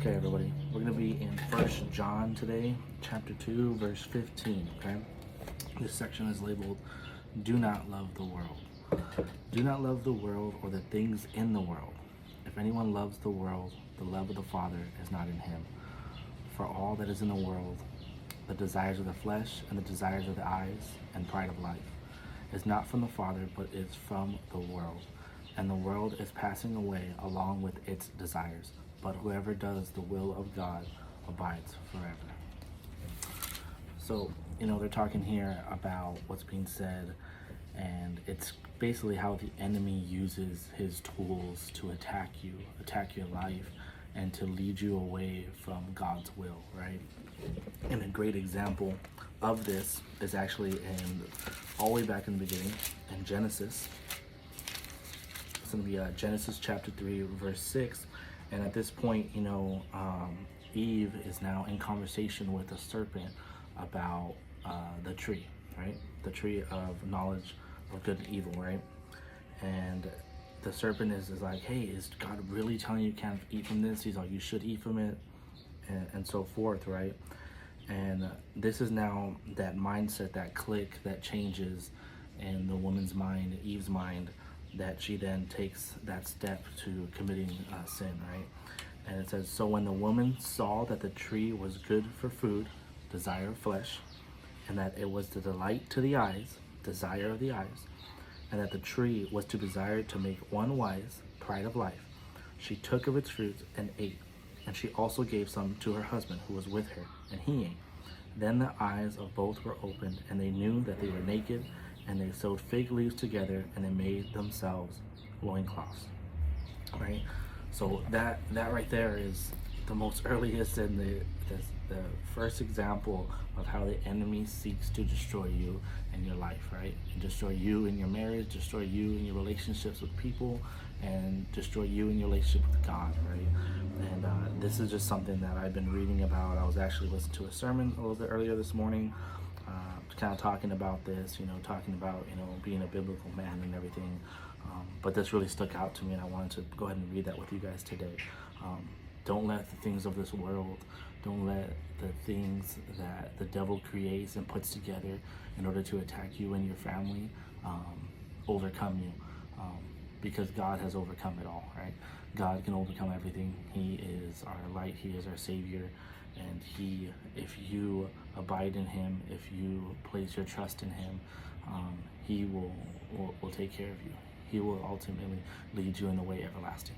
Okay, everybody, we're going to be in First John today, chapter 2, verse 15, okay? This section is labeled, Do Not Love the World. Do not love the world or the things in the world. If anyone loves the world, the love of the Father is not in him. For all that is in the world, the desires of the flesh and the desires of the eyes and pride of life, is not from the Father, but is from the world. And the world is passing away along with its desires. But whoever does the will of God abides forever. So, they're talking here about what's being said, and it's basically how the enemy uses his tools to attack you, attack your life, and to lead you away from God's will, right? And a great example of this is actually all the way back in the beginning, in Genesis. It's going to be Genesis chapter 3, verse 6. And at this point, Eve is now in conversation with the serpent about the tree, right? The tree of knowledge of good and evil, right? And the serpent is like, hey, is God really telling you can't eat from this? He's like, you should eat from it, and so forth, right? And this is now that mindset, that click that changes in the woman's mind, Eve's mind, that she then takes that step to committing sin, right? And it says, so when the woman saw that the tree was good for food, desire of flesh, and that it was the delight to the eyes, desire of the eyes, and that the tree was to desire to make one wise, pride of life, she took of its fruit and ate. And she also gave some to her husband who was with her, and he ate. Then the eyes of both were opened, and they knew that they were naked, and they sewed fig leaves together, and they made themselves loincloths. Right? So that right there is the most earliest and the first example of how the enemy seeks to destroy you and your life, right? And destroy you in your marriage, destroy you in your relationships with people, and destroy you in your relationship with God, right? And this is just something that I've been reading about. I was actually listening to a sermon a little bit earlier this morning, kind of talking about this, talking about, being a biblical man and everything. But this really stuck out to me, and I wanted to go ahead and read that with you guys today. Don't let the things of this world, don't let the things that the devil creates and puts together in order to attack you and your family overcome you. Because God has overcome it all, right? God can overcome everything. He is our light. He is our Savior. And if you abide in Him, if you place your trust in Him, He will take care of you. He will ultimately lead you in the way everlasting.